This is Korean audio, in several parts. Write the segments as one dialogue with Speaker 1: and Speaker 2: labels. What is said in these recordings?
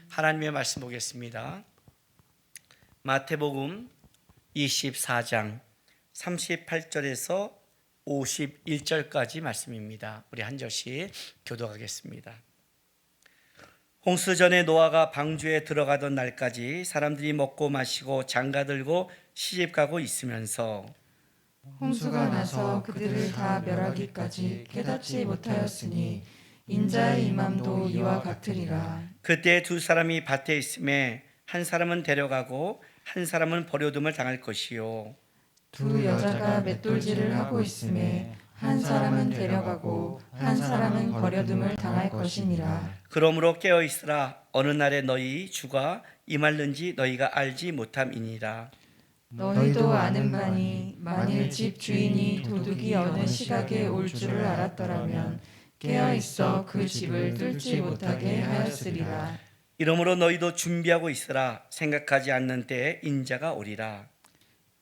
Speaker 1: 하나님의 말씀 보겠습니다. 마태복음 24장 38절에서 51절까지 말씀입니다. 우리 한 절씩 교독하겠습니다. 홍수전에 노아가 방주에 들어가던 날까지 사람들이 먹고 마시고 장가들고 시집가고 있으면서
Speaker 2: 홍수가 나서 그들을 다 멸하기까지 깨닫지 못하였으니 인자의 임함도 이와 같으리라.
Speaker 1: 그때 두 사람이 밭에 있음에 한 사람은 데려가고 한 사람은 버려둠을 당할 것이요
Speaker 2: 두 여자가 맷돌질을 하고 있음에 한 사람은 데려가고 한 사람은 버려둠을 당할 것이니라.
Speaker 1: 그러므로 깨어 있으라. 어느 날에 너희 주가 임할는지 너희가 알지 못함이니라.
Speaker 2: 너희도 아는 바니 만일 집 주인이 도둑이 어느 시각에 올 줄을 알았더라면 깨어 있어 그 집을 뚫지 못하게 하였으리라.
Speaker 1: 이러므로 너희도 준비하고 있으라. 생각하지 않는 때에 인자가 오리라.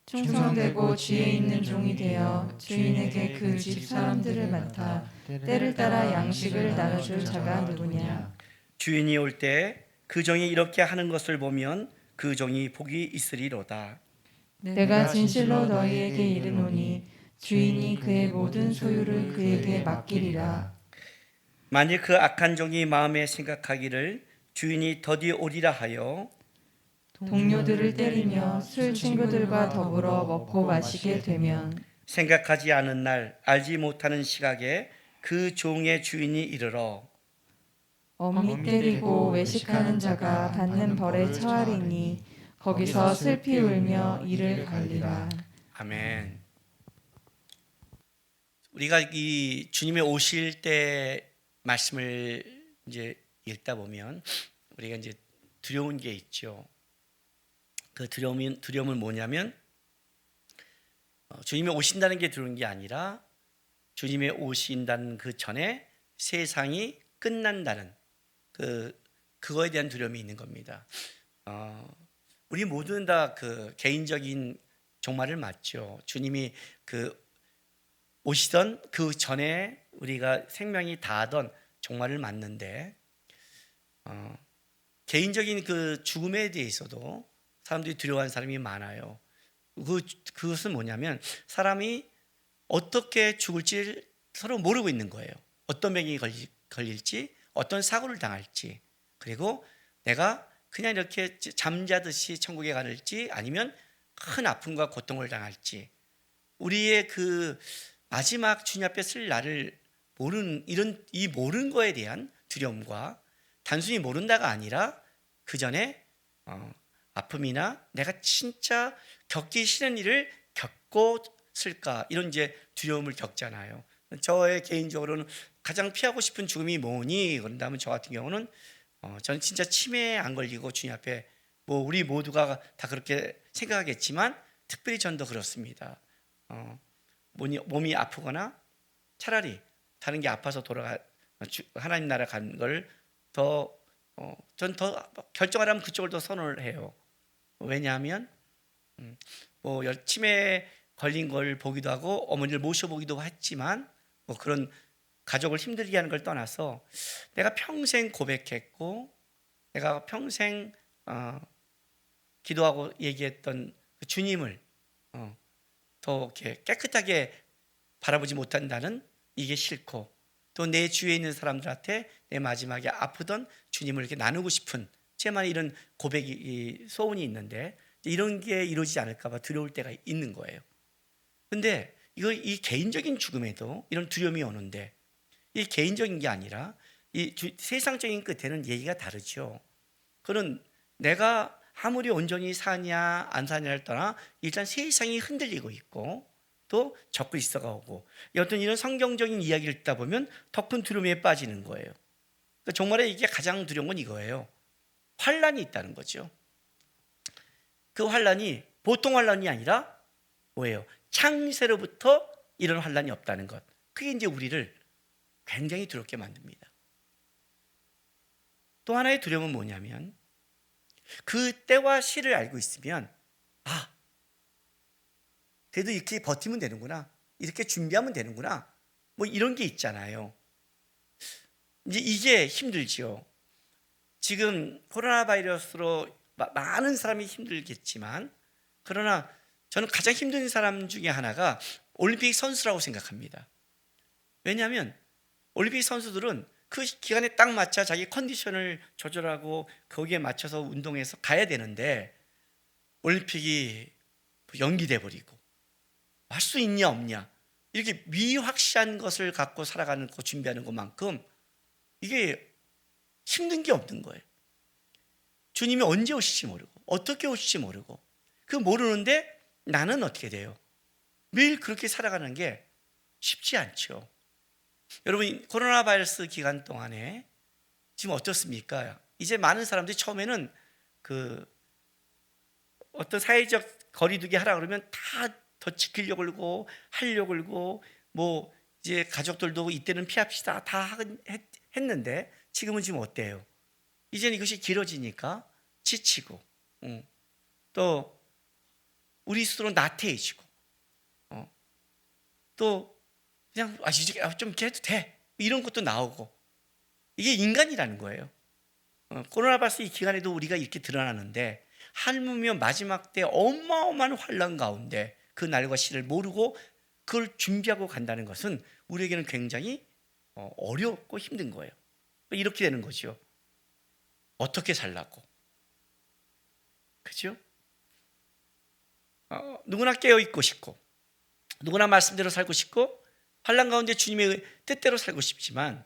Speaker 2: 충성되고 지혜 있는 종이 되어 주인에게 그 집 사람들을 맡아 때를 따라 양식을 나눠줄 자가 누구냐.
Speaker 1: 주인이 올 때 그 종이 이렇게 하는 것을 보면 그 종이 복이 있으리로다.
Speaker 2: 내가 진실로 너희에게 이르노니 주인이 그의 모든 소유를 그에게 맡기리라.
Speaker 1: 만일 그 악한 종이 마음에 생각하기를 주인이 더디 오리라 하여
Speaker 2: 동료들을 때리며 술 친구들과 더불어 먹고 마시게 되면
Speaker 1: 생각하지 않은 날 알지 못하는 시각에 그 종의 주인이 이르러
Speaker 2: 엄히 때리고 외식하는 자가 받는 벌에 처하리니 거기서 슬피 울며 이를 갈리라.
Speaker 1: 아멘. 우리가 이 주님의 오실 때 말씀을 이제 읽다 보면 우리가 이제 두려운 게 있죠. 그 두려움은 뭐냐면 주님이 오신다는 게 두려운 게 아니라 주님의 오신다는 그 전에 세상이 끝난다는 그거에 대한 두려움이 있는 겁니다. 우리 모두는 다 그 개인적인 종말을 맞죠. 주님이 그 오시던 그 전에 우리가 생명이 다하던 종말을 맞는데 개인적인 그 죽음에 대해서도 사람들이 두려워하는 사람이 많아요. 그것은 뭐냐면 사람이 어떻게 죽을지 서로 모르고 있는 거예요. 어떤 병이 걸릴지, 어떤 사고를 당할지, 그리고 내가 그냥 이렇게 잠자듯이 천국에 갈지 아니면 큰 아픔과 고통을 당할지, 우리의 그 마지막 주님 앞에 쓸 날을 모르는 이 모르는 거에 대한 두려움과 단순히 모른다가 아니라 그 전에 아픔이나 내가 진짜 겪기 싫은 일을 겪고 쓸까 이런 이제 두려움을 겪잖아요. 저의 개인적으로는 가장 피하고 싶은 죽음이 뭐니? 그런다면 저 같은 경우는 저는 진짜 치매에 안 걸리고 주님 앞에 뭐 우리 모두가 다 그렇게 생각하겠지만 특별히 저는 더 그렇습니다. 몸이 아프거나 차라리 다른 게 아파서 하나님 나라 간 걸 전 더 결정하라면 그쪽을 더 선호를 해요. 왜냐하면 뭐 치매에 걸린 걸 보기도 하고 어머니를 모셔보기도 했지만 뭐 그런 가족을 힘들게 하는 걸 떠나서 내가 평생 고백했고 내가 평생 기도하고 얘기했던 그 주님을 더 이렇게 깨끗하게 바라보지 못한다는 이게 싫고 또 내 주위에 있는 사람들한테 내 마지막에 아프던 주님을 이렇게 나누고 싶은 제만 이런 고백이 소원이 있는데 이런 게 이루어지지 않을까 봐 두려울 때가 있는 거예요. 근데 이 개인적인 죽음에도 이런 두려움이 오는데 이 개인적인 게 아니라 이 세상적인 끝에는 얘기가 다르죠. 그는 내가 아무리 온전히 사냐 안 사냐를 떠나 일단 세상이 흔들리고 있고 또 적고 있어가고 어떤 이런 성경적인 이야기를 듣다 보면 더 큰 두려움에 빠지는 거예요. 그러니까 정말에 이게 가장 두려운 건 이거예요. 환란이 있다는 거죠. 그 환란이 보통 환란이 아니라 뭐예요? 창세로부터 이런 환란이 없다는 것. 그게 이제 우리를 굉장히 두렵게 만듭니다. 또 하나의 두려움은 뭐냐면 그 때와 시를 알고 있으면 그래도 이렇게 버티면 되는구나, 이렇게 준비하면 되는구나, 뭐 이런 게 있잖아요. 이제 이게 힘들지요. 지금 코로나 바이러스로 많은 사람이 힘들겠지만, 그러나 저는 가장 힘든 사람 중에 하나가 올림픽 선수라고 생각합니다. 왜냐하면 올림픽 선수들은 그 기간에 딱 맞춰 자기 컨디션을 조절하고 거기에 맞춰서 운동해서 가야 되는데, 올림픽이 연기돼 버리고 할 수 있냐 없냐, 이렇게 미확실한 것을 갖고 살아가는 거, 준비하는 것만큼 이게 힘든 게 없는 거예요. 주님이 언제 오실지 모르고 어떻게 오실지 모르고, 그 모르는데 나는 어떻게 돼요? 매일 그렇게 살아가는 게 쉽지 않죠. 여러분, 코로나 바이러스 기간 동안에 지금 어떻습니까? 이제 많은 사람들이 처음에는 그 어떤 사회적 거리두기 하라 그러면 다 더 지키려고 그러고 하려고 그러고, 뭐 이제 가족들도 이때는 피합시다 다 했는데, 지금은 지금 어때요? 이제는 이것이 길어지니까 지치고, 또 우리 스스로 나태해지고, 또 그냥 이제 좀 이렇게 해도 돼, 이런 것도 나오고. 이게 인간이라는 거예요. 코로나 바이러스 이 기간에도 우리가 이렇게 드러나는데, 하물며 마지막 때 어마어마한 환란 가운데 그 날과 시를 모르고 그걸 준비하고 간다는 것은 우리에게는 굉장히 어렵고 힘든 거예요. 이렇게 되는 거죠. 어떻게 살라고, 그죠? 누구나 깨어 있고 싶고, 누구나 말씀대로 살고 싶고, 환란 가운데 주님의 뜻대로 살고 싶지만,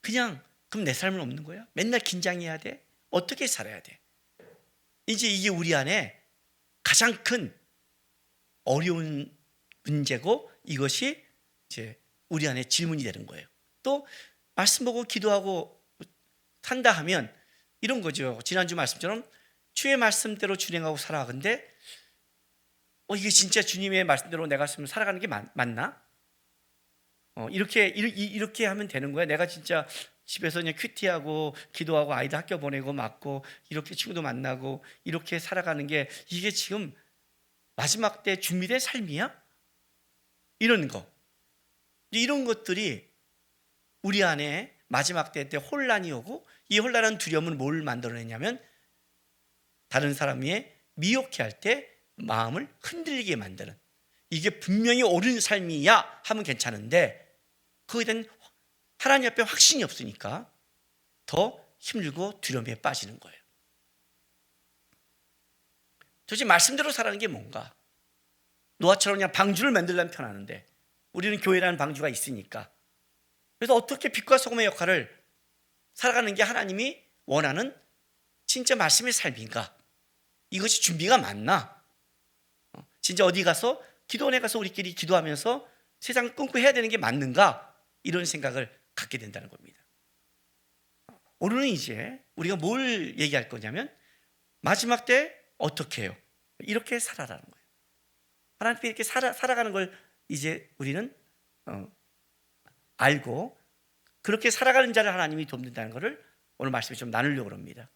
Speaker 1: 그냥 그럼 내 삶은 없는 거야? 맨날 긴장해야 돼? 어떻게 살아야 돼? 이제 이게 우리 안에 가장 큰 어려운 문제고, 이것이 이제 우리 안에 질문이 되는 거예요. 또 말씀 보고 기도하고 산다 하면 이런 거죠. 지난주 말씀처럼 주의 말씀대로 준행하고 살아가는데, 이게 진짜 주님의 말씀대로 내가 살아가는 게 맞나? 이렇게 하면 되는 거야. 내가 진짜 집에서 그냥 큐티하고 기도하고 아이들 학교 보내고 맞고 이렇게 친구도 만나고 이렇게 살아가는 게 이게 지금 마지막 때 준비된 삶이야? 이런 거, 이런 것들이 우리 안에 마지막 때 혼란이 오고, 이 혼란한 두려움은 뭘 만들어내냐면 다른 사람이 미혹해 할 때 마음을 흔들리게 만드는, 이게 분명히 옳은 삶이야 하면 괜찮은데 거기에 대한 하나님 앞에 확신이 없으니까 더 힘들고 두려움에 빠지는 거예요. 도대체 말씀대로 살아가는 게 뭔가? 노아처럼 그냥 방주를 만들려면 편하는데 우리는 교회라는 방주가 있으니까. 그래서 어떻게 빛과 소금의 역할을 살아가는 게 하나님이 원하는 진짜 말씀의 삶인가? 이것이 준비가 맞나? 진짜 어디 가서 기도원에 가서 우리끼리 기도하면서 세상을 끊고 해야 되는 게 맞는가? 이런 생각을 갖게 된다는 겁니다. 오늘은 이제 우리가 뭘 얘기할 거냐면, 마지막 때 어떻게 해요? 이렇게 살아라는 거예요. 하나님께 이렇게 살아가는 걸 이제 우리는 알고, 그렇게 살아가는 자를 하나님이 돕는다는 것을 오늘 말씀에 좀 나누려고 합니다.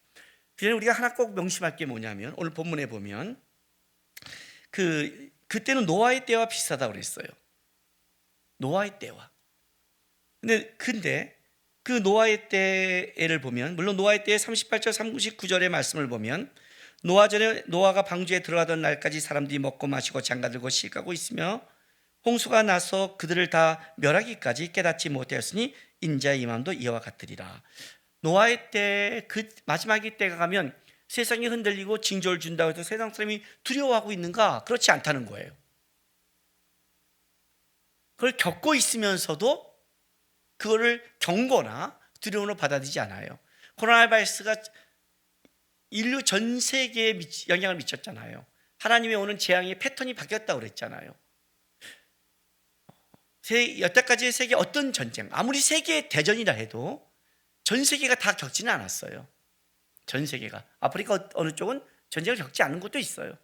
Speaker 1: 그래서 우리가 하나 꼭 명심할 게 뭐냐면, 오늘 본문에 보면 그때는 노아의 때와 비슷하다고 그랬어요. 노아의 때와. 근데 그 노아의 때를 보면, 물론 노아의 때의 38절 39절의 말씀을 보면, 노아 전에 노아가 방주에 들어가던 날까지 사람들이 먹고 마시고 장가들고 시가고 있으며 홍수가 나서 그들을 다 멸하기까지 깨닫지 못하였으니 인자의 임함도 이와 같으리라. 노아의 때, 그 마지막의 때가 가면 세상이 흔들리고 징조를 준다고 해서 세상 사람이 두려워하고 있는가? 그렇지 않다는 거예요. 그걸 겪고 있으면서도 그거를 경고나 두려움으로 받아들이지 않아요. 코로나 바이러스가 인류 전 세계에 영향을 미쳤잖아요. 하나님의 오는 재앙의 패턴이 바뀌었다고 그랬잖아요. 여태까지의 세계 어떤 전쟁, 아무리 세계 대전이라 해도 전 세계가 다 겪지는 않았어요. 전 세계가. 아프리카 어느 쪽은 전쟁을 겪지 않은 곳도 있어요.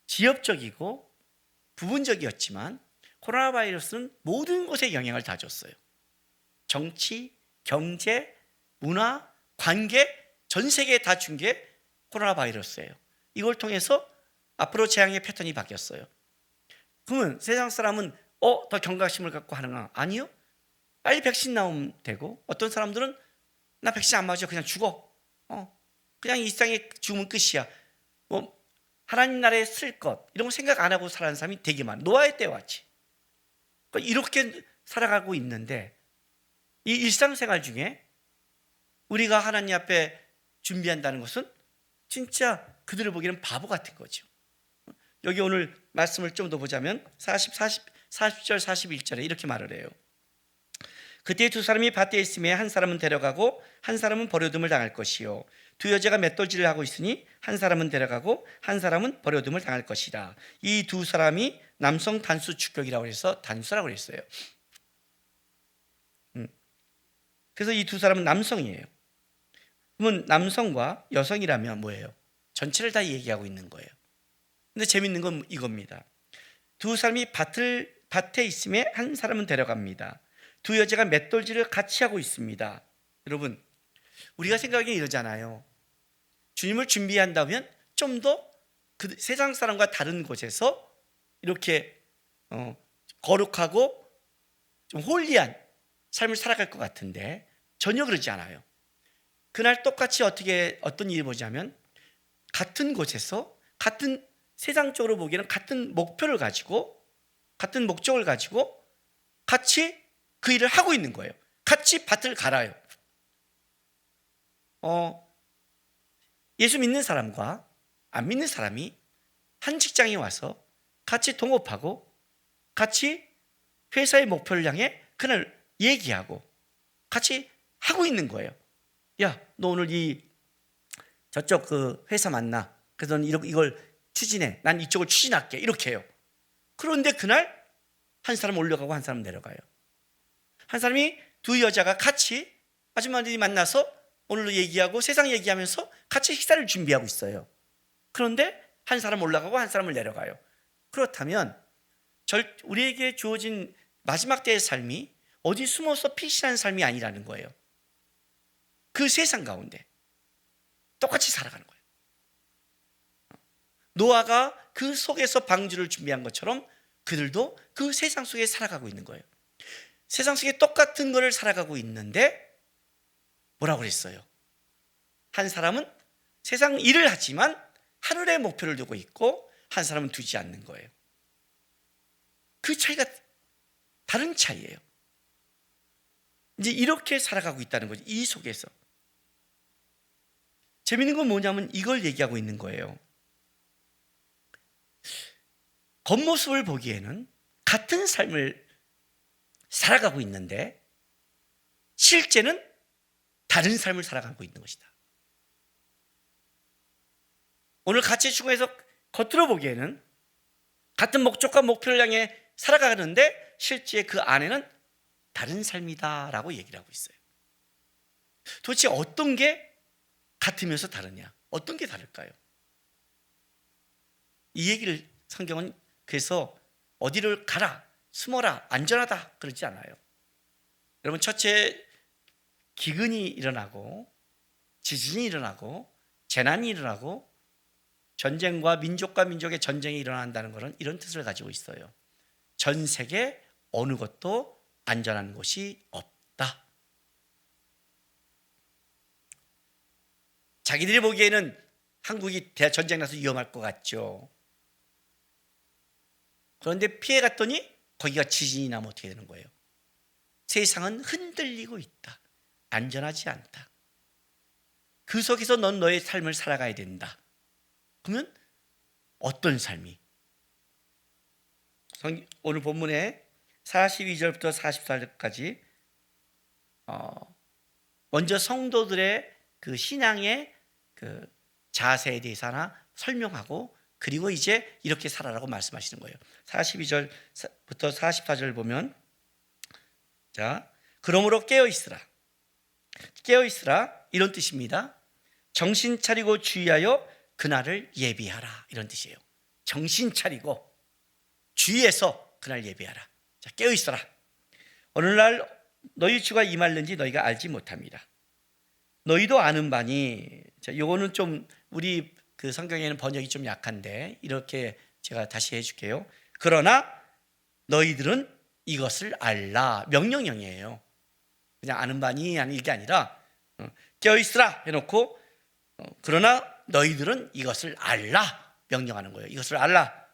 Speaker 1: 지역적이고 부분적이었지만 코로나 바이러스는 모든 곳에 영향을 다 줬어요. 정치, 경제, 문화, 관계, 전 세계에 다 준 게 코로나 바이러스예요. 이걸 통해서 앞으로 재앙의 패턴이 바뀌었어요. 그러면 세상 사람은 더 경각심을 갖고 하는가? 아니요. 빨리 백신 나오면 되고, 어떤 사람들은 나 백신 안 맞아. 그냥 죽어. 그냥 이 세상에 죽으면 끝이야. 뭐 하나님 나라에 쓸 것 이런 거 생각 안 하고 살아가는 사람이 되게 많아. 노아의 때와 같이. 그러니까 이렇게 살아가고 있는데 이 일상생활 중에 우리가 하나님 앞에 준비한다는 것은 진짜 그들을 보기에는 바보 같은 거죠. 여기 오늘 말씀을 좀 더 보자면 40절 41절에 이렇게 말을 해요. 그때 두 사람이 밭에 있음에 한 사람은 데려가고 한 사람은 버려둠을 당할 것이요 두 여자가 맷돌질을 하고 있으니 한 사람은 데려가고 한 사람은 버려둠을 당할 것이라. 이 두 사람이 남성 단수 축격이라고 해서 단수라고 했어요. 그래서 이 두 사람은 남성이에요. 그러면 남성과 여성이라면 뭐예요? 전체를 다 얘기하고 있는 거예요. 근데 재밌는 건 이겁니다. 두 사람이 밭에 있음에 한 사람은 데려갑니다. 두 여자가 맷돌질을 같이 하고 있습니다. 여러분, 우리가 생각하기에 이러잖아요. 주님을 준비한다면 좀 더 그 세상 사람과 다른 곳에서 이렇게 거룩하고 좀 홀리한 삶을 살아갈 것 같은데 전혀 그러지 않아요. 그날 똑같이 어떤 일이 보자면 같은 곳에서 같은 세상적으로 보기에는 같은 목표를 가지고 같은 목적을 가지고 같이 그 일을 하고 있는 거예요. 같이 밭을 갈아요. 예수 믿는 사람과 안 믿는 사람이 한 직장에 와서 같이 동업하고 같이 회사의 목표를 향해 그날 얘기하고 같이 하고 있는 거예요. 야, 너 오늘 저쪽 그 회사 만나. 그래서 이걸 추진해. 난 이쪽을 추진할게. 이렇게 해요. 그런데 그날 한 사람 올라가고 한 사람 내려가요. 한 사람이 두 여자가 같이 아줌마들이 만나서 오늘로 얘기하고 세상 얘기하면서 같이 식사를 준비하고 있어요. 그런데 한 사람 올라가고 한 사람을 내려가요. 그렇다면 우리에게 주어진 마지막 때의 삶이 어디 숨어서 피신하는 삶이 아니라는 거예요. 그 세상 가운데 똑같이 살아가는 거예요. 노아가 그 속에서 방주를 준비한 것처럼 그들도 그 세상 속에 살아가고 있는 거예요. 세상 속에 똑같은 것을 살아가고 있는데 뭐라고 그랬어요? 한 사람은 세상 일을 하지만 하늘의 목표를 두고 있고 한 사람은 두지 않는 거예요. 그 차이가 다른 차이예요. 이제 이렇게 살아가고 있다는 거죠. 이 속에서. 재밌는 건 뭐냐면 이걸 얘기하고 있는 거예요. 겉모습을 보기에는 같은 삶을 살아가고 있는데 실제는 다른 삶을 살아가고 있는 것이다. 오늘 같이 추구해서 겉으로 보기에는 같은 목적과 목표를 향해 살아가는데 실제 그 안에는 다른 삶이다라고 얘기를 하고 있어요. 도대체 어떤 게 같으면서 다르냐? 어떤 게 다를까요? 이 얘기를 성경은 그래서 어디를 가라, 숨어라, 안전하다 그러지 않아요. 여러분, 첫째 기근이 일어나고 지진이 일어나고 재난이 일어나고 전쟁과 민족의 전쟁이 일어난다는 것은 이런 뜻을 가지고 있어요. 전 세계 어느 것도 안전한 곳이 없다. 자기들이 보기에는 한국이 전쟁 나서 위험할 것 같죠. 그런데 피해 갔더니 거기가 지진이 나면 어떻게 되는 거예요? 세상은 흔들리고 있다. 안전하지 않다. 그 속에서 넌 너의 삶을 살아가야 된다. 그러면 어떤 삶이? 오늘 본문에 42절부터 44절까지 먼저 성도들의 그 신앙의 그 자세에 대해서 하나 설명하고 그리고 이제 이렇게 살아라고 말씀하시는 거예요. 42절부터 44절 보면 자, 그러므로 깨어있으라. 깨어있으라 이런 뜻입니다. 정신 차리고 주의하여 그날을 예비하라 이런 뜻이에요. 정신 차리고 주의해서 그날 예비하라. 자, 깨어있어라. 어느 날 너희 주가 임할는지 너희가 알지 못합니다. 너희도 아는 바니. 자, 요거는 좀 우리 그 성경에는 번역이 좀 약한데 이렇게 제가 다시 해줄게요. 그러나 너희들은 이것을 알라. 명령형이에요. 그냥 아는 바니 하는 게 아니라 깨어있으라 해놓고 그러나 너희들은 이것을 알라 명령하는 거예요. 이것을 알라.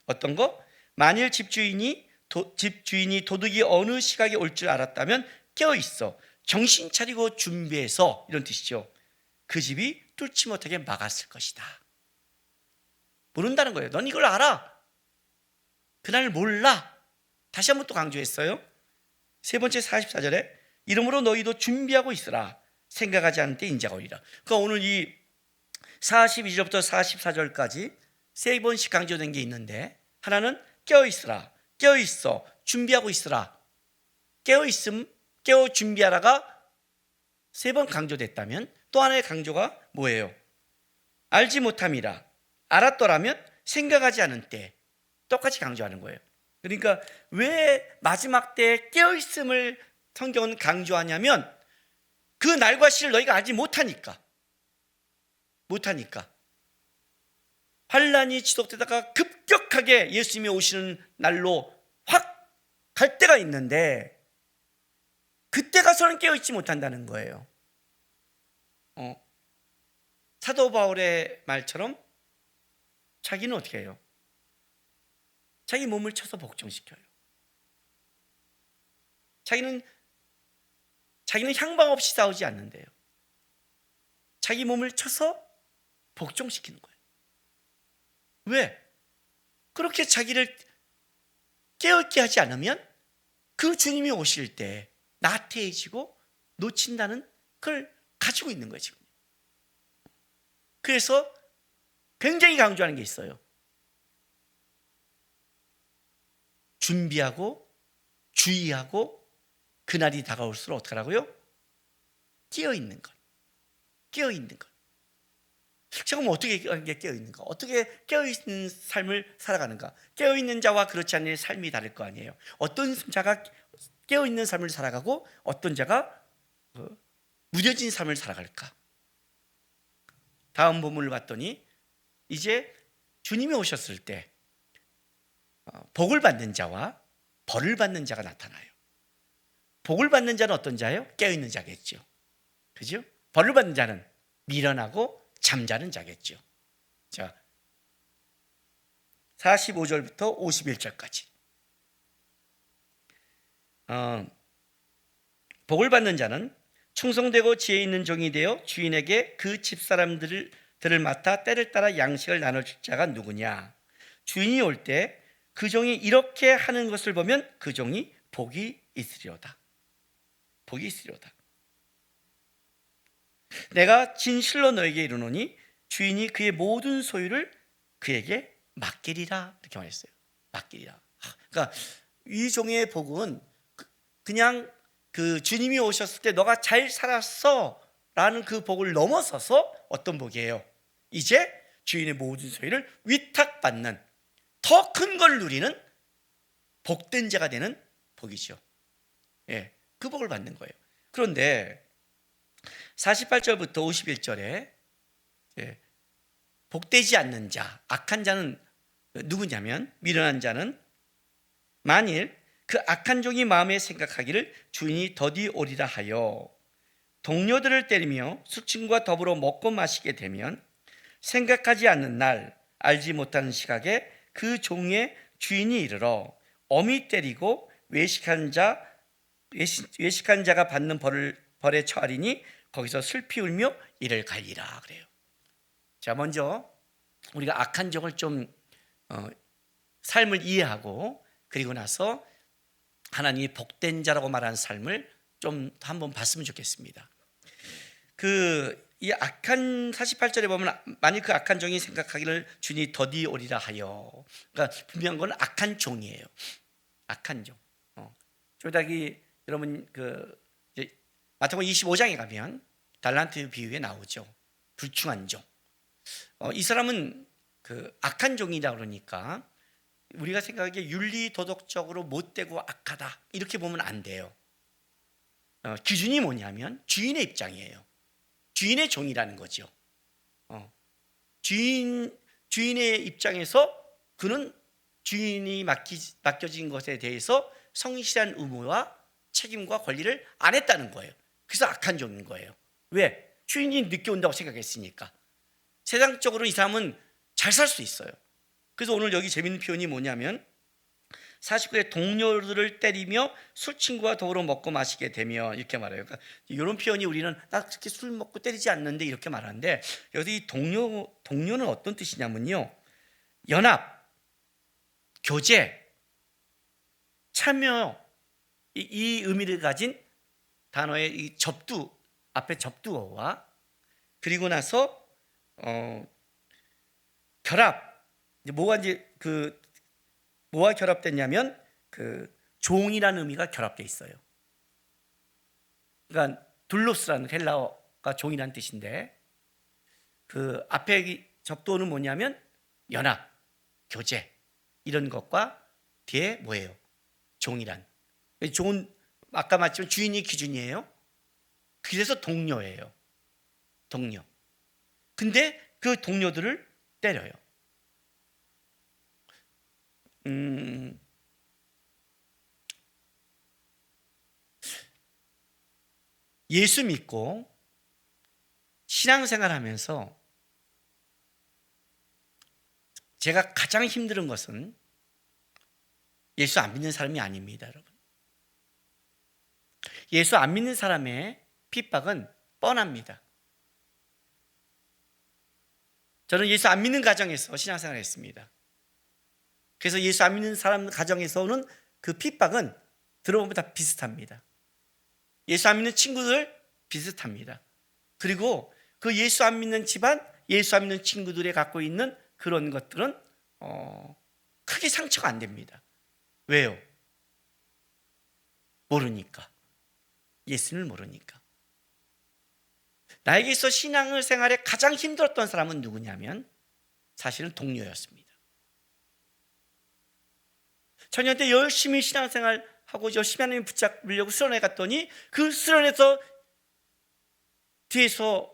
Speaker 1: 어떤 거? 만일 집주인이 도둑이 어느 시각에 올 줄 알았다면 깨어있어 정신 차리고 준비해서, 이런 뜻이죠. 그 집이 뚫지 못하게 막았을 것이다. 모른다는 거예요. 넌 이걸 알아. 그날 몰라. 다시 한번 또 강조했어요. 세 번째 44절에 이러므로 너희도 준비하고 있으라. 생각하지 않을 때 인자가 오리라. 그러니까 오늘 이 42절부터 44절까지 세 번씩 강조된 게 있는데, 하나는 깨어있으라, 깨어있어, 준비하고 있으라. 깨어있음, 깨어 준비하라가 세 번 강조됐다면 또 하나의 강조가 뭐예요? 알지 못함이라. 알았더라면 생각하지 않은 때. 똑같이 강조하는 거예요. 그러니까 왜 마지막 때 깨어있음을 성경은 강조하냐면 그 날과 시를 너희가 알지 못하니까. 환란이 지속되다가 급격하게 예수님이 오시는 날로 확 갈 때가 있는데 그때 가서는 깨어있지 못한다는 거예요. 사도 바울의 말처럼 자기는 어떻게 해요? 자기 몸을 쳐서 복종시켜요. 자기는 향방 없이 싸우지 않는데요. 자기 몸을 쳐서 복종시키는 거예요. 왜? 그렇게 자기를 깨어있게 하지 않으면 그 주님이 오실 때 나태해지고 놓친다는 걸 가지고 있는 거예요, 지금. 그래서 굉장히 강조하는 게 있어요. 준비하고 주의하고 그날이 다가올수록 어떻게 하라고요? 깨어있는 것. 지금 어떻게 깨어있는가? 어떻게 깨어있는 삶을 살아가는가? 깨어있는 자와 그렇지 않은 삶이 다를 거 아니에요. 어떤 자가 깨어있는 삶을 살아가고 어떤 자가 무뎌진 삶을 살아갈까? 다음 본문을 봤더니 이제 주님이 오셨을 때 복을 받는 자와 벌을 받는 자가 나타나요. 복을 받는 자는 어떤 자예요? 깨어있는 자겠죠. 그죠? 벌을 받는 자는 미련하고 잠자는 자겠죠. 자, 45절부터 51절까지. 복을 받는 자는 충성되고 지혜 있는 종이 되어 주인에게 그 집사람들을 맡아 때를 따라 양식을 나눠줄 자가 누구냐? 주인이 올 때 그 종이 이렇게 하는 것을 보면 그 종이 복이 있으리로다. 내가 진실로 너에게 이르노니 주인이 그의 모든 소유를 그에게 맡기리라. 이렇게 말했어요. 맡기리라. 그러니까 이 종의 복은 그냥 그 주님이 오셨을 때 너가 잘 살았어 라는 그 복을 넘어서서 어떤 복이에요? 이제 주인의 모든 소유를 위탁받는 더 큰 걸 누리는 복된 자가 되는 복이죠. 예, 그 복을 받는 거예요. 그런데 48절부터 51절에 복되지 않는 자, 악한 자는 누구냐면, 미련한 자는 만일 그 악한 종이 마음에 생각하기를 주인이 더디 오리라 하여 동료들을 때리며 술친구와 더불어 먹고 마시게 되면 생각하지 않는 날, 알지 못하는 시각에 그 종의 주인이 이르러 엄히 때리고 외식한 자가 받는 벌에 처하리니 거기서 슬피 울며 이를 갈리라 그래요. 자, 먼저 우리가 악한 종을 좀 삶을 이해하고 그리고 나서 하나님이 복된 자라고 말하는 삶을 좀 한번 봤으면 좋겠습니다. 이 악한 48절에 보면 만일 그 악한 종이 생각하기를 주니 더디 오리라 하여, 그러니까 분명한 건 악한 종이에요. 악한 종. 조다기 여러분 마태복음 25장에 가면 달란트 비유에 나오죠. 불충한 종. 이 사람은 악한 종이다 그러니까 우리가 생각하기에 윤리 도덕적으로 못되고 악하다 이렇게 보면 안 돼요. 기준이 뭐냐면 주인의 입장이에요. 주인의 종이라는 거죠. 주인의 입장에서 그는 주인이 맡겨진 것에 대해서 성실한 의무와 책임과 권리를 안 했다는 거예요. 그래서 악한 종인 거예요. 왜? 주인이 늦게 온다고 생각했으니까. 세상적으로 이 사람은 잘 살 수 있어요. 그래서 오늘 여기 재밌는 표현이 뭐냐면 49에 동료들을 때리며 술 친구와 더불어 먹고 마시게 되며 이렇게 말해요. 그러니까 이런 표현이 우리는 나 그렇게 술 먹고 때리지 않는데 이렇게 말하는데 여기 이 동료는 어떤 뜻이냐면요. 연합, 교제, 참여 이 의미를 가진 단어의 이 접두 앞에 접두어와 그리고 나서 결합 뭐가 결합됐냐면 종이라는 의미가 결합되어 있어요. 그러니까 둘로스라는 헬라어가 종이라는 뜻인데 그 앞에 접두어는 뭐냐면 연합, 교제 이런 것과 뒤에 뭐예요? 종이란. 종은 아까 말했지만 주인이 기준이에요. 그래서 동료예요. 동료. 근데 그 동료들을 때려요. 예수 믿고 신앙생활 하면서 제가 가장 힘든 것은 예수 안 믿는 사람이 아닙니다, 여러분. 예수 안 믿는 사람의 핍박은 뻔합니다. 저는 예수 안 믿는 가정에서 신앙생활을 했습니다. 그래서 예수 안 믿는 사람 가정에서는 그 핍박은 들어보면 다 비슷합니다. 예수 안 믿는 친구들 비슷합니다. 그리고 그 예수 안 믿는 집안, 예수 안 믿는 친구들이 갖고 있는 그런 것들은 크게 상처가 안 됩니다. 왜요? 모르니까. 예수를 모르니까. 나에게 있어 신앙을 생활에 가장 힘들었던 사람은 누구냐면 사실은 동료였습니다. 청년 때 열심히 신앙생활하고 열심히 하나님 붙잡으려고 수련회 갔더니 그 수련회에서 뒤에서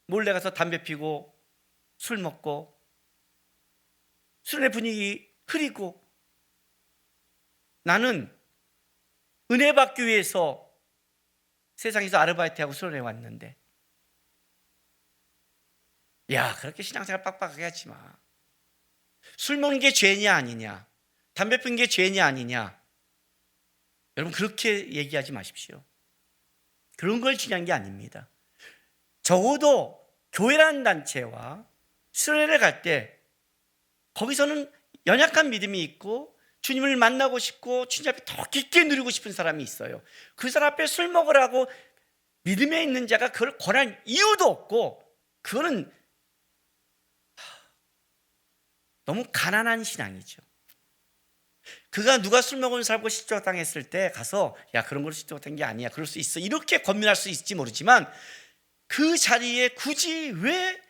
Speaker 1: 몰래 가서 담배 피고 술 먹고 수련회 분위기 흐리고 나는 은혜 받기 위해서 세상에서 아르바이트하고 수련회 왔는데 야 그렇게 신앙생활 빡빡하게 하지 마. 술 먹는 게 죄냐 아니냐, 담배 피는 게 죄냐 아니냐, 여러분 그렇게 얘기하지 마십시오. 그런 걸 중요한 게 아닙니다. 적어도 교회라는 단체와 수련회를 갈 때 거기서는 연약한 믿음이 있고 주님을 만나고 싶고 주님 앞에 더 깊게 누리고 싶은 사람이 있어요. 그 사람 앞에 술 먹으라고 믿음에 있는 자가 그걸 권할 이유도 없고 그거는 너무 가난한 신앙이죠. 그가 누가 술 먹은 사람과 시적당했을 때 가서 야 그런 걸로 시적당한 게 아니야, 그럴 수 있어, 이렇게 권면할 수 있을지 모르지만 그 자리에 굳이 왜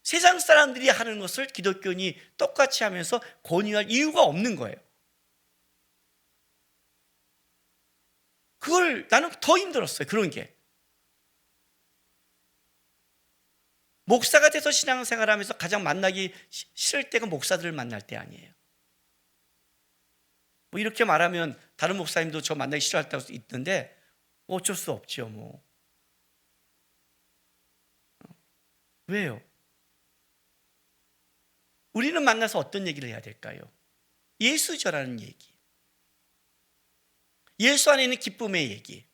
Speaker 1: 세상 사람들이 하는 것을 기독교인이 똑같이 하면서 권유할 이유가 없는 거예요. 그걸 나는 더 힘들었어요. 그런 게 목사가 돼서 신앙생활하면서 가장 만나기 싫을 때가 목사들을 만날 때 아니에요. 뭐 이렇게 말하면 다른 목사님도 저 만나기 싫어할 때 있는데 어쩔 수 없죠. 뭐 왜요? 우리는 만나서 어떤 얘기를 해야 될까요? 예수 전하는 얘기, 예수 안에 있는 기쁨의 얘기.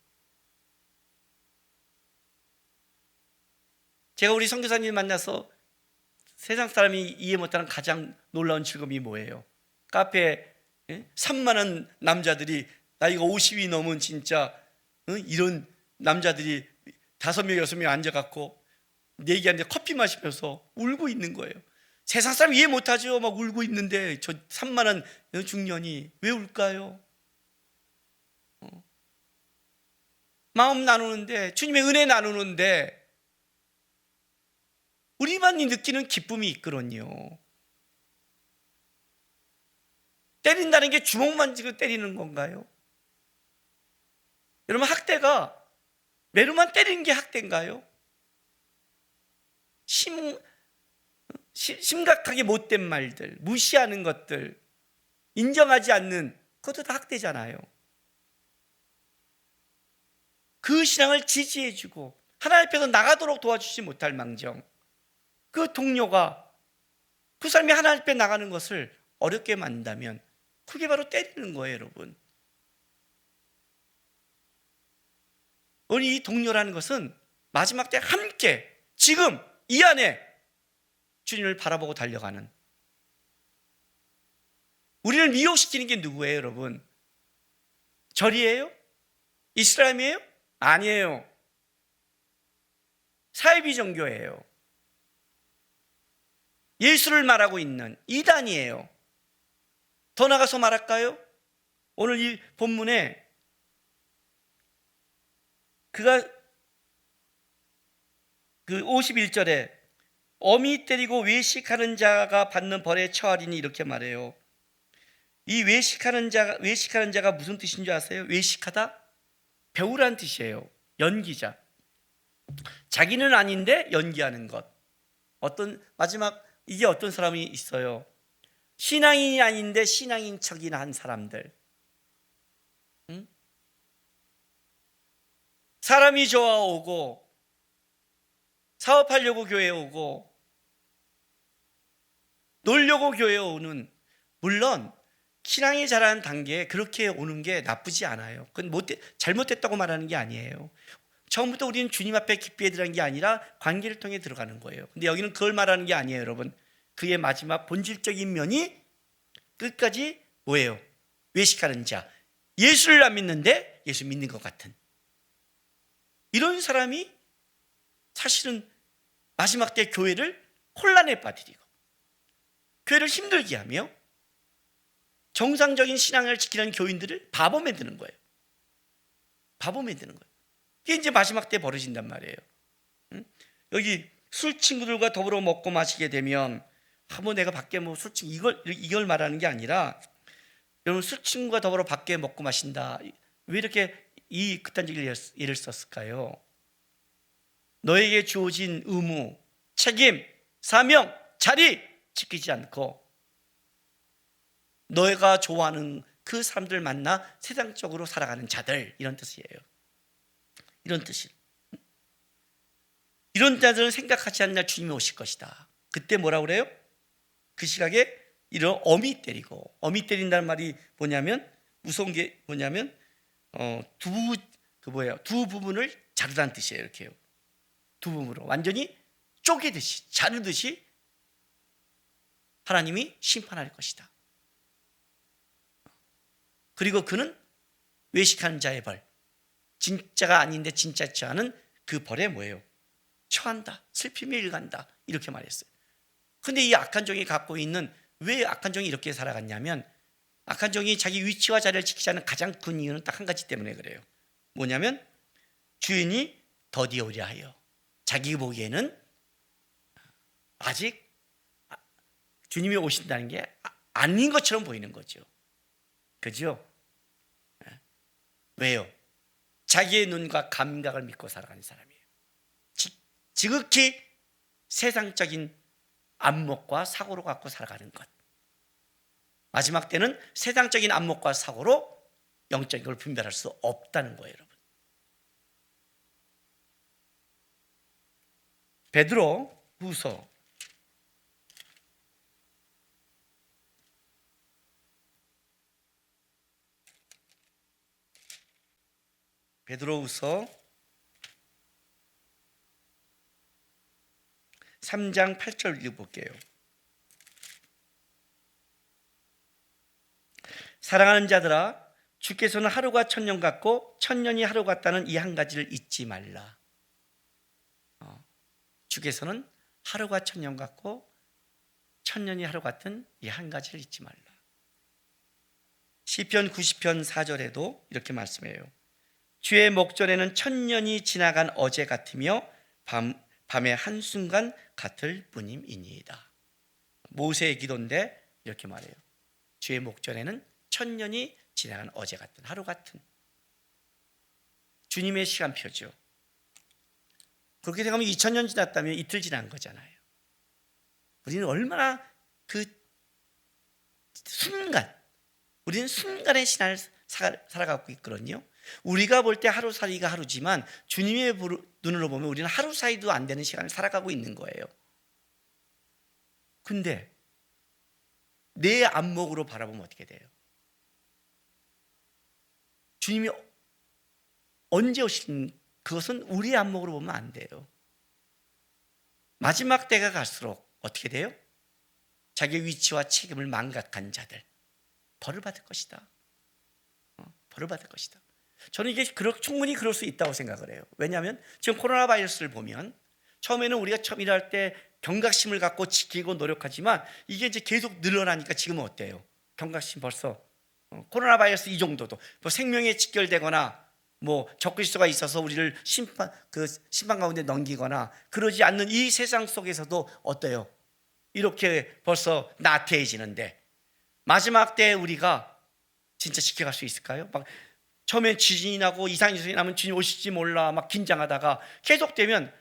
Speaker 1: 제가 우리 선교사님 만나서 세상 사람이 이해 못하는 가장 놀라운 즐거움이 뭐예요? 카페에 3만원 남자들이 나이가 50이 넘은 진짜 이런 남자들이 5명 6명 앉아갖고 얘기하는데 커피 마시면서 울고 있는 거예요. 세상 사람 이해 못하죠. 막 울고 있는데 저 3만원 중년이 왜 울까요? 마음 나누는데, 주님의 은혜 나누는데 우리만이 느끼는 기쁨이 있거든요. 때린다는 게 주먹만 쥐고 때리는 건가요? 여러분 학대가 매루만 때리는 게 학대인가요? 심각하게 못된 말들, 무시하는 것들, 인정하지 않는 그것도 다 학대잖아요. 그 신앙을 지지해주고 하나님 앞에서 나가도록 도와주지 못할 망정 그 동료가 그 사람이 하나님 앞에 나가는 것을 어렵게 만든다면 그게 바로 때리는 거예요, 여러분. 우리 이 동료라는 것은 마지막 때 함께 지금 이 안에 주님을 바라보고 달려가는, 우리를 미혹시키는 게 누구예요, 여러분? 절이에요? 이슬람이에요? 아니에요. 사이비 종교예요. 예수를 말하고 있는 이단이에요. 더 나가서 말할까요? 오늘 이 본문에 그가 그 51절에 어미 때리고 외식하는 자가 받는 벌에 처하리니 이렇게 말해요. 이 외식하는 자가 무슨 뜻인 줄 아세요? 외식하다? 배우란 뜻이에요. 연기자. 자기는 아닌데 연기하는 것. 마지막 이게 어떤 사람이 있어요? 신앙인이 아닌데 신앙인 척이나 한 사람들. 응? 사람이 좋아오고 사업하려고 교회에 오고 놀려고 교회에 오는, 물론 신앙이 자라는 단계에 그렇게 오는 게 나쁘지 않아요. 그건 잘못됐다고 말하는 게 아니에요. 처음부터 우리는 주님 앞에 기쁘게 들어간 게 아니라 관계를 통해 들어가는 거예요. 근데 여기는 그걸 말하는 게 아니에요, 여러분. 그의 마지막 본질적인 면이 끝까지 뭐예요? 외식하는 자. 예수를 안 믿는데 예수 믿는 것 같은 이런 사람이 사실은 마지막 때 교회를 혼란에 빠뜨리고 교회를 힘들게 하며 정상적인 신앙을 지키는 교인들을 바보 만드는 거예요. 바보 만드는 거예요. 이게 이제 마지막 때 벌어진단 말이에요. 여기 술 친구들과 더불어 먹고 마시게 되면 뭐 내가 밖에 뭐 술 친구 이걸 말하는 게 아니라, 여러분 술 친구가 더불어 밖에 먹고 마신다. 왜 이렇게 이 극단적인 예를 썼을까요? 너에게 주어진 의무, 책임, 사명, 자리 지키지 않고 너희가 좋아하는 그 사람들 만나 세상적으로 살아가는 자들, 이런 뜻이에요. 이런 뜻이에요. 이런 자들은 생각하지 않는 날 주님이 오실 것이다. 그때 뭐라고 그래요? 그 시각에 이런 어미 때리고, 어미 때린다는 말이 뭐냐면, 무서운 게 뭐냐면 두 부분을 자르다는 뜻이에요. 이렇게요. 두 부분으로 완전히 쪼개듯이 자르듯이 하나님이 심판할 것이다. 그리고 그는 외식하는 자의 벌, 진짜가 아닌데 진짜치 않은 그 벌에 뭐예요? 처한다. 슬픔에 일간다. 이렇게 말했어요. 근데 이 악한 종이 갖고 있는, 왜 악한 종이 이렇게 살아갔냐면, 악한 종이 자기 위치와 자리를 지키지 않는 가장 큰 이유는 딱 한 가지 때문에 그래요. 뭐냐면 주인이 더디오려 하여, 자기 보기에는 아직 주님이 오신다는 게 아닌 것처럼 보이는 거죠. 그죠? 왜요? 자기의 눈과 감각을 믿고 살아가는 사람이에요. 지극히 세상적인 안목과 사고로 갖고 살아가는 것. 마지막 때는 세상적인 안목과 사고로 영적인 걸 분별할 수 없다는 거예요, 여러분. 베드로 후서 3장 8절 읽어볼게요. 사랑하는 자들아, 주께서는 하루가 천년 같고 천년이 하루 같다는 이 한 가지를 잊지 말라. 주께서는 하루가 천년 같고 천년이 하루 같은 이 한 가지를 잊지 말라. 시편 90편 4절에도 이렇게 말씀해요. 주의 목전에는 천년이 지나간 어제 같으며 밤의 한순간 같을 뿐임이니이다. 모세의 기도인데 이렇게 말해요. 주의 목전에는 천년이 지나간 어제 같은, 하루 같은 주님의 시간표죠. 그렇게 생각하면 2000년 지났다면 이틀 지난 거잖아요. 우리는 얼마나 그 순간, 우리는 순간의 신앙을 살아가고 있거든요. 우리가 볼 때 하루살이가 하루지만 주님의 눈으로 보면 우리는 하루사이도 안 되는 시간을 살아가고 있는 거예요. 근데 내 안목으로 바라보면 어떻게 돼요? 주님이 언제 오신, 그것은 우리의 안목으로 보면 안 돼요. 마지막 때가 갈수록 어떻게 돼요? 자기의 위치와 책임을 망각한 자들 벌을 받을 것이다. 벌을 받을 것이다. 저는 이게 충분히 그럴 수 있다고 생각을 해요. 왜냐하면 지금 코로나 바이러스를 보면 처음에는 우리가 처음 일할 때 경각심을 갖고 지키고 노력하지만 이게 이제 계속 늘어나니까 지금은 어때요? 경각심 벌써 코로나 바이러스 이 정도도 뭐 생명에 직결되거나 뭐 적그리스도가 있어서 우리를 심판 가운데 넘기거나 그러지 않는 이 세상 속에서도 어때요? 이렇게 벌써 나태해지는데 마지막 때 우리가 진짜 지켜갈 수 있을까요? 막 처음엔 지진이 나고 이상이 나면 주님 오실지 몰라 막 긴장하다가 계속되면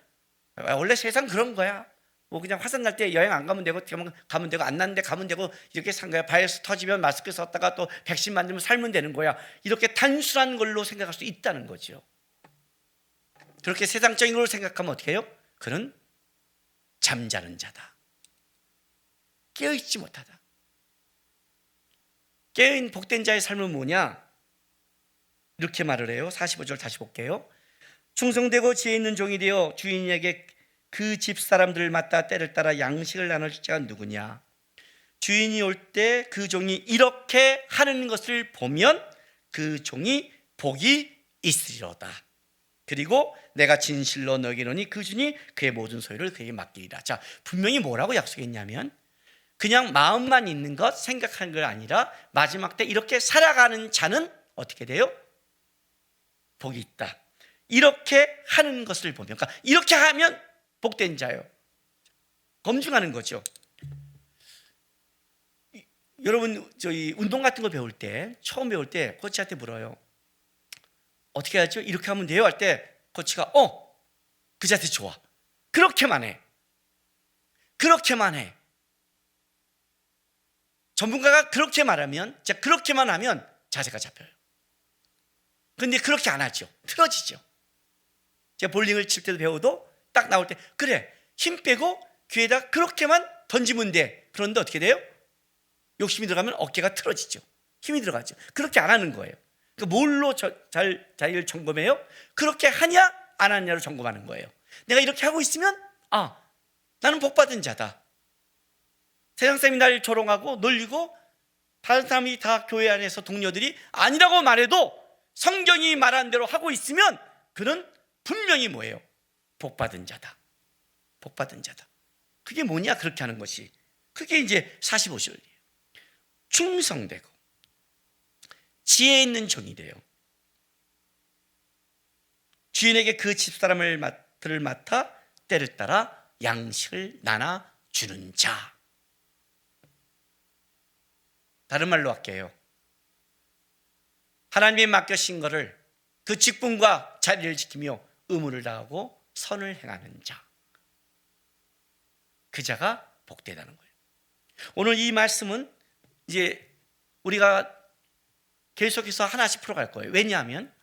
Speaker 1: 원래 세상 그런 거야. 뭐 그냥 화산 날 때 여행 안 가면 되고 가면 되고 안 났는데 가면 되고 이렇게 산 거야. 바이러스 터지면 마스크 썼다가 또 백신 만들면 살면 되는 거야. 이렇게 단순한 걸로 생각할 수 있다는 거죠. 그렇게 세상적인 걸로 생각하면 어떻게 해요? 그는 잠자는 자다. 깨어있지 못하다. 깨어있는 복된 자의 삶은 뭐냐? 이렇게 말을 해요. 45절 다시 볼게요. 충성되고 지혜 있는 종이 되어 주인에게 그 집 사람들을 맡아 때를 따라 양식을 나눠줄 자가 누구냐? 주인이 올 때 그 종이 이렇게 하는 것을 보면 그 종이 복이 있으리로다. 그리고 내가 진실로 너에게 이르노니 그 주인이 그의 모든 소유를 그에게 맡기리라. 자, 분명히 뭐라고 약속했냐면 그냥 마음만 있는 것, 생각하는 게 아니라 마지막 때 이렇게 살아가는 자는 어떻게 돼요? 복이 있다. 이렇게 하는 것을 보면, 그러니까 이렇게 하면 복된 자요. 검증하는 거죠. 여러분 저희 운동 같은 거 배울 때 처음 배울 때 코치한테 물어요. 어떻게 하죠? 이렇게 하면 돼요 할 때 코치가 그 자세 좋아. 그렇게만 해. 그렇게만 해. 전문가가 그렇게 말하면, 자 그렇게만 하면 자세가 잡혀요. 근데 그렇게 안 하죠. 틀어지죠. 제가 볼링을 칠 때도 배워도 딱 나올 때 그래 힘 빼고 귀에다 그렇게만 던지면 돼. 그런데 어떻게 돼요? 욕심이 들어가면 어깨가 틀어지죠. 힘이 들어가죠. 그렇게 안 하는 거예요. 그러니까 뭘로 자기를 점검해요? 그렇게 하냐 안 하냐로 점검하는 거예요. 내가 이렇게 하고 있으면 나는 복받은 자다. 세상 사람이 날 조롱하고 놀리고 다른 사람이 다 교회 안에서 동료들이 아니라고 말해도 성경이 말한 대로 하고 있으면 그는 분명히 뭐예요? 복받은 자다. 복받은 자다. 그게 뭐냐 그렇게 하는 것이. 그게 이제 45절이에요. 충성되고 지혜 있는 종이 돼요. 주인에게 그 집사람을 맡아 때를 따라 양식을 나눠주는 자. 다른 말로 할게요. 하나님이 맡겨신 것을 그 직분과 자리를 지키며 의무를 다하고 선을 행하는 자. 그 자가 복되다는 거예요. 오늘 이 말씀은 이제 우리가 계속해서 하나씩 풀어갈 거예요. 왜냐하면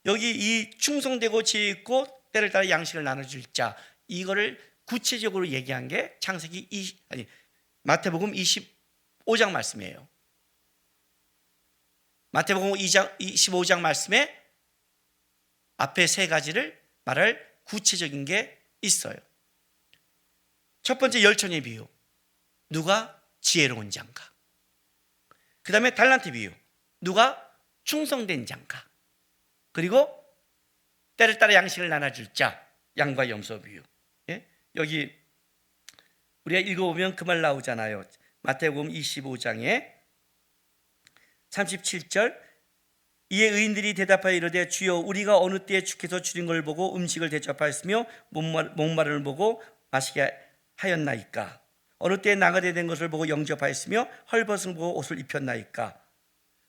Speaker 1: 여기 이 충성되고 지혜 있고 때를 따라 양식을 나눠줄 자, 이거를 구체적으로 얘기한 게 마태복음 25장 말씀이에요. 마태복음 25장 말씀에 앞에 세 가지를 말할 구체적인 게 있어요. 첫 번째 열천의 비유. 누가 지혜로운 자인가? 그 다음에 달란트 비유. 누가 충성된 자인가? 그리고 때를 따라 양식을 나눠줄 자. 양과 염소 비유. 예? 여기 우리가 읽어보면 그 말 나오잖아요. 마태복음 25장에 37절. 이에 의인들이 대답하여 이르되 주여 우리가 어느 때에 주께서 주린 걸 보고 음식을 대접하였으며 목마름을 보고 마시게 하였나이까? 어느 때에 나그네 된 것을 보고 영접하였으며 헐벗은 보고 옷을 입혔나이까?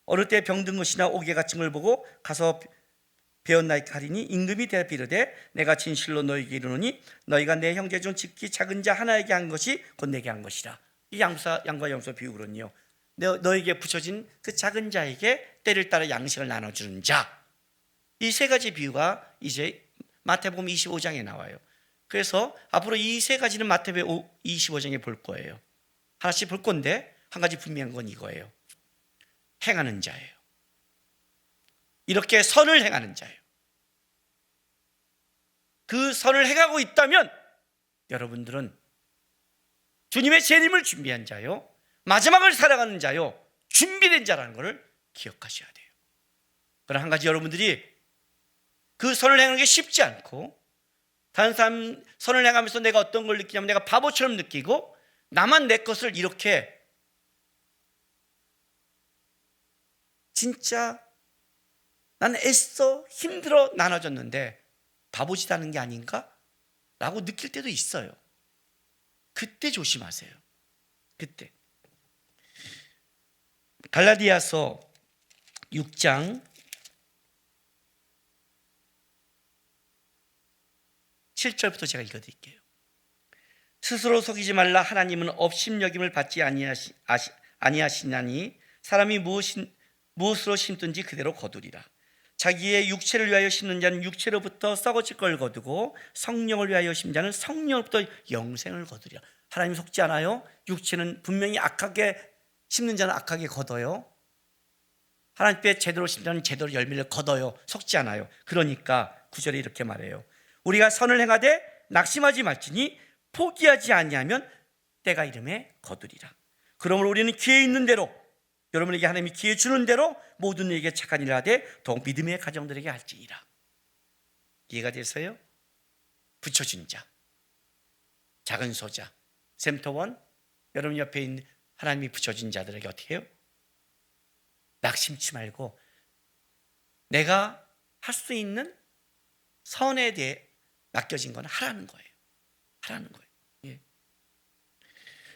Speaker 1: 어느 때에 병든 것이나 옥에 갇힌 걸 보고 가서 배웠나이까 하리니 임금이 대답하여 이르되 내가 진실로 너희에게 이르노니 너희가 내 형제 중 지극히 작은 자 하나에게 한 것이 곧 내게 한 것이라. 이 양과 염소 비유거든요. 너에게 붙여진 그 작은 자에게 때를 따라 양식을 나눠주는 자. 이 세 가지 비유가 이제 마태복음 25장에 나와요. 그래서 앞으로 이 세 가지는 마태복음 25장에 볼 거예요. 하나씩 볼 건데 한 가지 분명한 건 이거예요. 행하는 자예요. 이렇게 선을 행하는 자예요. 그 선을 행하고 있다면 여러분들은 주님의 재림을 준비한 자요, 마지막을 살아가는 자요, 준비된 자라는 것을 기억하셔야 돼요. 그러나 한 가지 여러분들이 그 선을 행하는 게 쉽지 않고, 다른 사람 선을 행하면서 내가 어떤 걸 느끼냐면 내가 바보처럼 느끼고 나만 내 것을 이렇게 진짜 난 애써 힘들어 나눠줬는데 바보짓 하는 게 아닌가? 라고 느낄 때도 있어요. 그때 조심하세요. 그때. 갈라디아서 6장 7절부터 제가 읽어드릴게요. 스스로 속이지 말라. 하나님은 업심여김을 받지 아니하시나니 사람이 무엇으로 심든지 그대로 거두리라. 자기의 육체를 위하여 심는 자는 육체로부터 썩어질 걸 거두고 성령을 위하여 심는 자는 성령으로부터 영생을 거두리라. 하나님 속지 않아요? 육체는 분명히 악하게 심는 자는 악하게 거둬요. 하나님께 제대로 심는 자는 제대로 열매를 거둬요. 속지 않아요. 그러니까 9절에 이렇게 말해요. 우리가 선을 행하되 낙심하지 말지니 포기하지 아니하면 때가 이름에 거두리라. 그러므로 우리는 기회 있는 대로, 여러분에게 하나님이 기회 주는 대로 모든 이에게 착한 일을 하되 더욱 믿음의 가정들에게 할지니라. 이해가 돼서요? 붙여준 자, 작은 소자, 샘터원, 여러분 옆에 있는 하나님이 붙여준 자들에게 어떻게 해요? 낙심치 말고 내가 할 수 있는 선에 대해 맡겨진 건 하라는 거예요. 하라는 거예요. 예.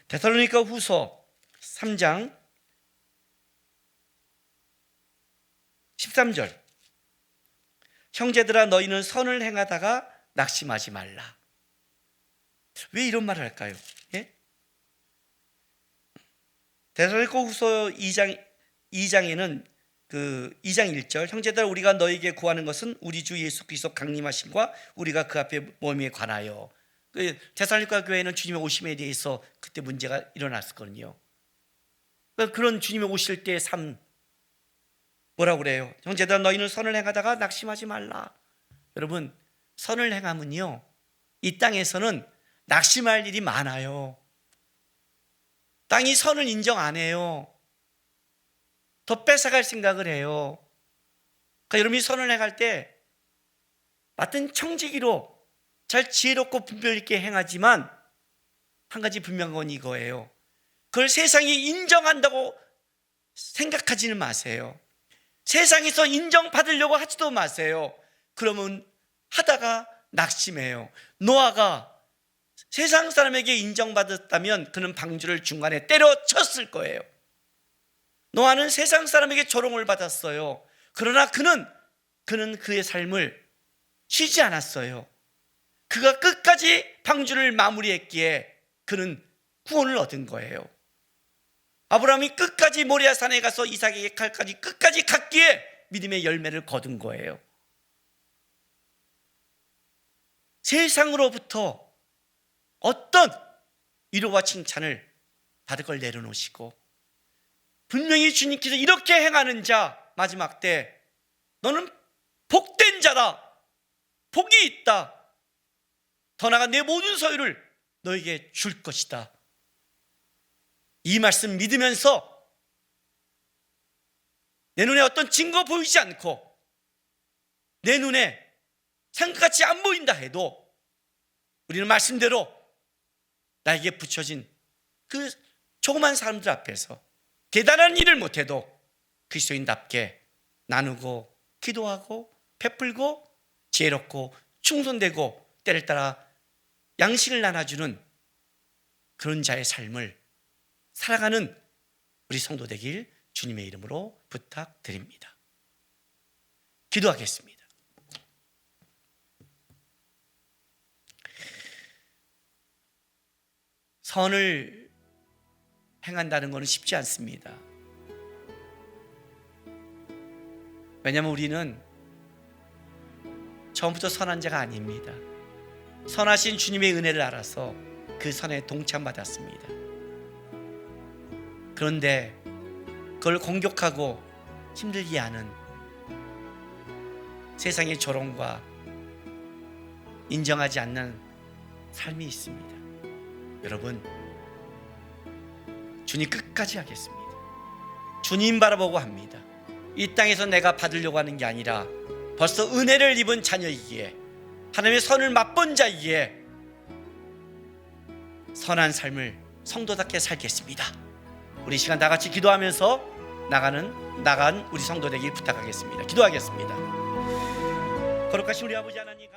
Speaker 1: 데살로니가 후서 3장 13절. 형제들아 너희는 선을 행하다가 낙심하지 말라. 왜 이런 말을 할까요? 예? 데살로니가 후서 2장에는 그 2장 1절, 형제들아 우리가 너에게 구하는 것은 우리 주 예수 그리스도 강림하심과 우리가 그 앞에 몸에 관하여. 데살로니가 교회는 주님의 오심에 대해서 그때 문제가 일어났었거든요. 그런 주님의 오실 때의 삶, 뭐라고 그래요? 형제들아 너희는 선을 행하다가 낙심하지 말라. 여러분, 선을 행하면요, 이 땅에서는 낙심할 일이 많아요. 땅이 선을 인정 안 해요. 더 뺏어갈 생각을 해요. 그러니까 여러분이 선을 행할 때 맡은 청지기로 잘 지혜롭고 분별 있게 행하지만 한 가지 분명한 건 이거예요. 그걸 세상이 인정한다고 생각하지는 마세요. 세상에서 인정받으려고 하지도 마세요. 그러면 하다가 낙심해요. 노아가 세상 사람에게 인정받았다면 그는 방주를 중간에 때려쳤을 거예요. 노아는 세상 사람에게 조롱을 받았어요. 그러나 그는 그의 삶을 쉬지 않았어요. 그가 끝까지 방주를 마무리했기에 그는 구원을 얻은 거예요. 아브라함이 끝까지 모리아산에 가서 이삭에게 칼까지 끝까지 갔기에 믿음의 열매를 거둔 거예요. 세상으로부터 어떤 위로와 칭찬을 받을 걸 내려놓으시고 분명히 주님께서 이렇게 행하는 자 마지막 때 너는 복된 자다, 복이 있다, 더 나아가 내 모든 소유를 너에게 줄 것이다, 이 말씀 믿으면서 내 눈에 어떤 증거 보이지 않고 내 눈에 생각같이 안 보인다 해도 우리는 말씀대로 나에게 붙여진 그 조그만 사람들 앞에서 대단한 일을 못해도 그리스도인답게 나누고 기도하고 베풀고 지혜롭고 충성되고 때를 따라 양식을 나눠주는 그런 자의 삶을 살아가는 우리 성도 되길 주님의 이름으로 부탁드립니다. 기도하겠습니다. 선을 행한다는 것은 쉽지 않습니다. 왜냐하면 우리는 처음부터 선한 자가 아닙니다. 선하신 주님의 은혜를 알아서 그 선에 동참받았습니다. 그런데 그걸 공격하고 힘들게 하는 세상의 조롱과 인정하지 않는 삶이 있습니다. 여러분, 주님 끝까지 하겠습니다. 주님 바라보고 합니다. 이 땅에서 내가 받으려고 하는 게 아니라 벌써 은혜를 입은 자녀이기에, 하나님의 선을 맛본 자이기에 선한 삶을 성도답게 살겠습니다. 우리 시간 다 같이 기도하면서 나간 우리 성도 되길 부탁하겠습니다. 기도하겠습니다. 거룩하신 우리 아버지 하나님,